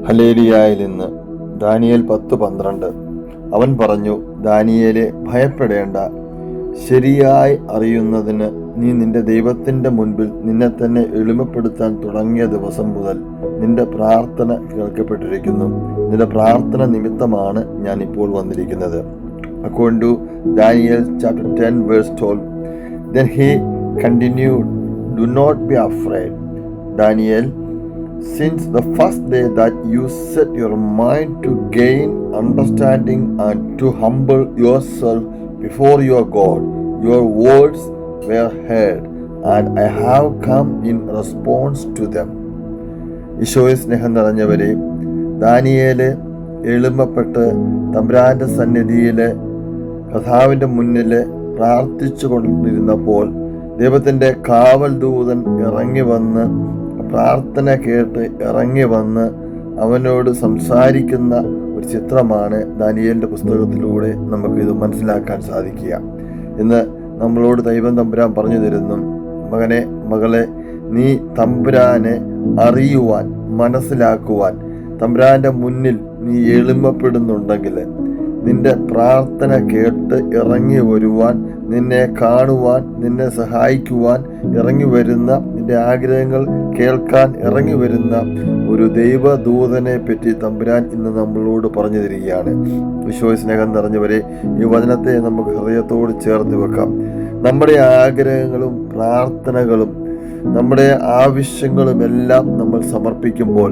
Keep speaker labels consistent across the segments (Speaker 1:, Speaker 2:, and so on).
Speaker 1: ഹലേലിയായിൽ നിന്ന് ദാനിയേൽ 10:12. അവൻ പറഞ്ഞു, ദാനിയേലെ, ഭയപ്പെടേണ്ട. ശരിയായി അറിയുന്നതിന് നീ നിന്റെ ദൈവത്തിന്റെ മുൻപിൽ നിന്നെ തന്നെ എളിമപ്പെടുത്താൻ തുടങ്ങിയ ദിവസം മുതൽ നിന്റെ പ്രാർത്ഥന കേൾക്കപ്പെട്ടിരിക്കുന്നു. നിന്റെ പ്രാർത്ഥന നിമിത്തമാണ് ഞാൻ ഇപ്പോൾ വന്നിരിക്കുന്നത്. According to Daniel chapter 10 verse 12. Then he continued, do not be afraid, Daniel, since the first day that you set your mind to gain understanding and to humble yourself before your God, your words were heard, and I have come in response to them. ഈശോയെ സ്നേഹം നിറഞ്ഞവരെ, Daniel എളിമപ്പെട്ട് തമ്പുരാന്റെ സന്നിധിയില് കർത്താവിന്റെ മുന്നില് പ്രാർത്ഥിച്ചു കൊണ്ടിരുന്നപ്പോൾ ദൈവത്തിന്റെ കാവൽ ദൂതൻ ഇറങ്ങി വന്ന് പ്രാർത്ഥന കേട്ട് ഇറങ്ങി വന്ന് അവനോട് സംസാരിക്കുന്ന ഒരു ചിത്രമാണ് ദാനിയേലിന്റെ പുസ്തകത്തിലൂടെ നമുക്കിത് മനസ്സിലാക്കാൻ സാധിക്കുക. ഇന്ന് നമ്മളോട് ദൈവം തമ്പുരാൻ പറഞ്ഞു തരുന്നു, മകനെ, മകളെ, നീ തമ്പുരാനെ അറിയുവാൻ, മനസ്സിലാക്കുവാൻ, തമ്പുരാന്റെ മുന്നിൽ നീ എളിമപ്പെടുന്നുണ്ടെങ്കിൽ നിന്റെ പ്രാർത്ഥന കേട്ട് ഇറങ്ങി വരുവാൻ, നിന്നെ കാണുവാൻ, നിന്നെ സഹായിക്കുവാൻ ഇറങ്ങി വരുന്ന, നിന്റെ ആഗ്രഹങ്ങൾ കേൾക്കാൻ ഇറങ്ങി വരുന്ന ഒരു ദൈവദൂതനെ പറ്റി തമ്പുരാൻ ഇന്ന് നമ്മളോട് പറഞ്ഞു തരികയാണ്. ഈശോയെ സ്നേഹം നിറഞ്ഞവരെ, ഈ വചനത്തെ നമുക്ക് ഹൃദയത്തോട് ചേർത്ത് വെക്കാം. നമ്മുടെ ആഗ്രഹങ്ങളും പ്രാർത്ഥനകളും നമ്മുടെ ആവശ്യങ്ങളും എല്ലാം നമ്മൾ സമർപ്പിക്കുമ്പോൾ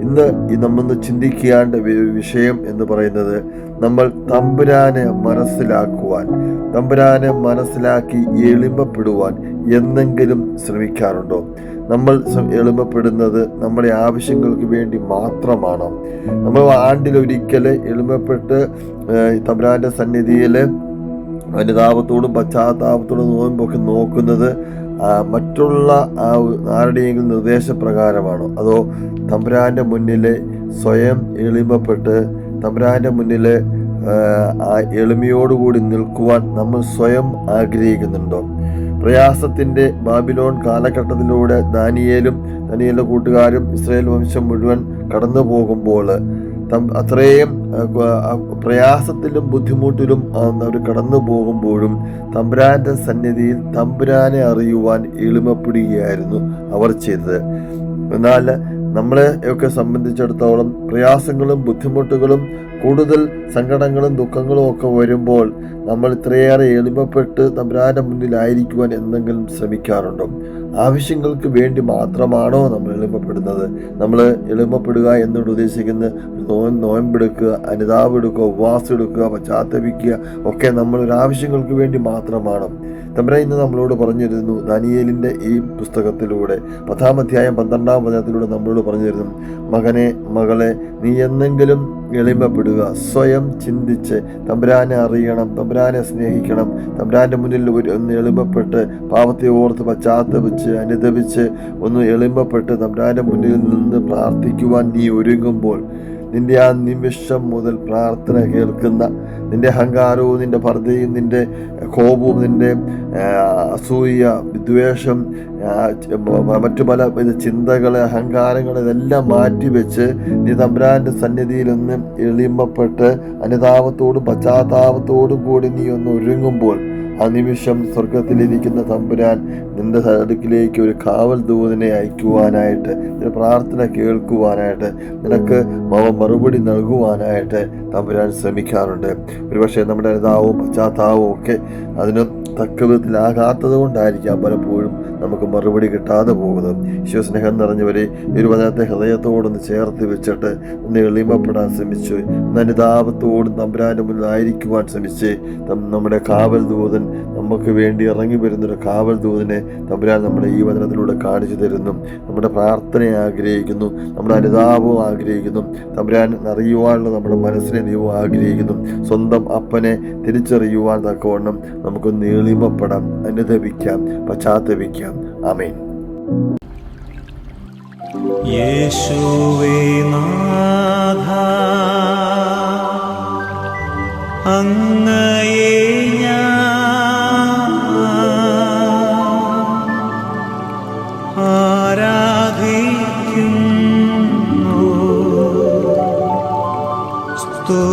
Speaker 1: ഇന്ന് നമ്മൾ ചിന്തിക്കേണ്ട വിഷയം എന്ന് പറയുന്നത്, നമ്മൾ തമ്പുരാനെ മനസ്സിലാക്കുവാൻ, തമ്പുരാനെ മനസ്സിലാക്കി എളിമപ്പെടുവാൻ എന്നെങ്കിലും ശ്രമിക്കാറുണ്ടോ? നമ്മൾ എളിമപ്പെടുന്നത് നമ്മുടെ ആവശ്യങ്ങൾക്ക് വേണ്ടി മാത്രമാണോ? നമ്മൾ ആണ്ടിലൊരിക്കൽ എളിമപ്പെട്ട് തമ്പുരാന്റെ സന്നിധിയിൽ അനുതാപത്തോടും പശ്ചാത്താപത്തോടും നോക്കുമ്പോൾ നോക്കുന്നത് മറ്റുള്ള ആരുടെയെങ്കിലും നിർദ്ദേശപ്രകാരമാണോ? അതോ തമ്പുരാന്റെ മുന്നിൽ സ്വയം എളിമപ്പെട്ട് തമ്പുരാന്റെ മുന്നിൽ ആ എളിമയോടുകൂടി നിൽക്കുവാൻ നമ്മൾ സ്വയം ആഗ്രഹിക്കുന്നുണ്ടോ? പ്രയാസത്തിന്റെ ബാബിലോൺ കാലഘട്ടത്തിലൂടെ ദാനിയേലിന്റെ കൂട്ടുകാരും ഇസ്രായേൽ വംശം മുഴുവൻ കടന്നു പോകുമ്പോൾ അത്രയും പ്രയാസത്തിലും ബുദ്ധിമുട്ടിലും അവർ കടന്നു പോകുമ്പോഴും തമ്പുരാന്റെ സന്നിധിയിൽ തമ്പുരാനെ അറിയുവാൻ എളിമപ്പെടുകയായിരുന്നു അവർ ചെയ്തത്. എന്നാൽ നമ്മളെ ഒക്കെ സംബന്ധിച്ചിടത്തോളം പ്രയാസങ്ങളും ബുദ്ധിമുട്ടുകളും കൂടുതൽ സങ്കടങ്ങളും ദുഃഖങ്ങളും ഒക്കെ വരുമ്പോൾ നമ്മൾ ഇത്രയേറെ എളിമപ്പെട്ട് തമ്പുരാന്റെ മുന്നിലായിരിക്കുവാൻ എന്തെങ്കിലും ശ്രമിക്കാറുണ്ടോ? ആവശ്യങ്ങൾക്ക് വേണ്ടി മാത്രമാണോ നമ്മൾ എളിമപ്പെടുന്നത്? നമ്മൾ എളിമപ്പെടുക എന്നോട് ഉദ്ദേശിക്കുന്നത് നോയമ്പെടുക്കുക, അനുതാപെടുക്കുക, ഉപവാസം എടുക്കുക, പശ്ചാത്തപിക്കുക ഒക്കെ നമ്മളൊരു ആവശ്യങ്ങൾക്ക് വേണ്ടി മാത്രമാണോ? തമ്പുരാൻ ഇന്ന് നമ്മളോട് പറഞ്ഞിരുന്നു, ദാനിയേലിന്റെ ഈ പുസ്തകത്തിലൂടെ 10-ാം അധ്യായം 12-ാം വചനത്തിലൂടെ നമ്മളോട് പറഞ്ഞിരുന്നു, മകനെ, മകളെ, നീ എന്നെങ്കിലും എളിമപ്പെടുക, സ്വയം ചിന്തിച്ച് തമ്പുരാനെ അറിയണം, തമ്പുരാനെ സ്നേഹിക്കണം, തമ്പുരാന്റെ മുന്നിൽ ഒന്ന് എളിമപ്പെട്ട് പാപത്തെ ഓർത്ത് പശ്ചാത്തപിച്ച് അനുദപിച്ച് ഒന്ന് എളിമപ്പെട്ട് തമ്പുരാന്റെ മുന്നിൽ നിന്ന് പ്രാർത്ഥിക്കുവാൻ നീ ഒരുങ്ങുമ്പോൾ നിന്റെ ആ നിമിഷം മുതൽ പ്രാർത്ഥന കേൾക്കുന്ന, നിന്റെ അഹങ്കാരവും നിന്റെ ഭർതയും നിന്റെ കോപവും നിന്റെ അസൂയ, വിദ്വേഷം, മറ്റു പല ചിന്തകളെ, അഹങ്കാരങ്ങളെ ഇതെല്ലാം മാറ്റിവെച്ച് നീ തമ്പുരാന്റെ സന്നിധിയിൽ ഒന്ന് എളിമപ്പെട്ട് അനുതാപത്തോടും പശ്ചാത്താപത്തോടും കൂടി നീ ഒന്ന് ഒരുങ്ങുമ്പോൾ ആ നിമിഷം സ്വർഗത്തിലിരിക്കുന്ന തമ്പുരാൻ നിന്റെ അടുക്കിലേക്ക് ഒരു കാവൽ ദൂതനെ അയക്കുവാനായിട്ട്, നിന്റെ പ്രാർത്ഥന കേൾക്കുവാനായിട്ട്, നിനക്ക് മറുപടി നൽകുവാനായിട്ട് തമ്പുരാൻ ശ്രമിക്കാറുണ്ട്. ഒരുപക്ഷെ നമ്മുടെ അനുതാപവും പശ്ചാത്താപവും ഒക്കെ അതിന് തക്ക വിധത്തിലാകാത്തത് കൊണ്ടായിരിക്കാം പലപ്പോഴും നമുക്ക് മറുപടി കിട്ടാതെ പോകുന്നത്. ഈശോ സ്നേഹം നിറഞ്ഞവരെ, ഈ ഒരു വചനത്തെ ഹൃദയത്തോടൊന്ന് ചേർത്ത് വെച്ചിട്ട് ഒന്ന് എളിമപ്പെടാൻ ശ്രമിച്ചു, ഒന്ന് അനുതാപത്തോടും തമ്പുരാന്റെ മുന്നിലായിരിക്കുവാൻ ശ്രമിച്ച് നമ്മുടെ കാവൽ ദൂതൻ നമുക്ക് വേണ്ടി ഇറങ്ങി വരുന്നൊരു കാവൽ ദൂതനെ തമ്പുരാൻ നമ്മുടെ ഈ വചനത്തിലൂടെ കാണിച്ചു തരുന്നു. നമ്മുടെ പ്രാർത്ഥനയെ ആഗ്രഹിക്കുന്നു, നമ്മുടെ അനുതാപവും ആഗ്രഹിക്കുന്നു, തമ്പുരാൻ അറിയുവാനുള്ള നമ്മുടെ മനസ്സിനെ ദൈവം ആഗ്രഹിക്കുന്നു. സ്വന്തം അപ്പനെ തിരിച്ചറിയുവാൻ തക്കവണ്ണം നമുക്കൊന്ന് എളിമപ്പെടാം, അനുദപിക്കാം, പശ്ചാത്തപിക്കാം. ആമേൻ.
Speaker 2: യേശുവേ നാഥ, അങ്ങയെ ആരാധിക്കുന്നു.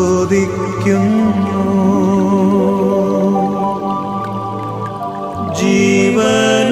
Speaker 2: സ്തുതിക്കുന്നു. ജീവൻ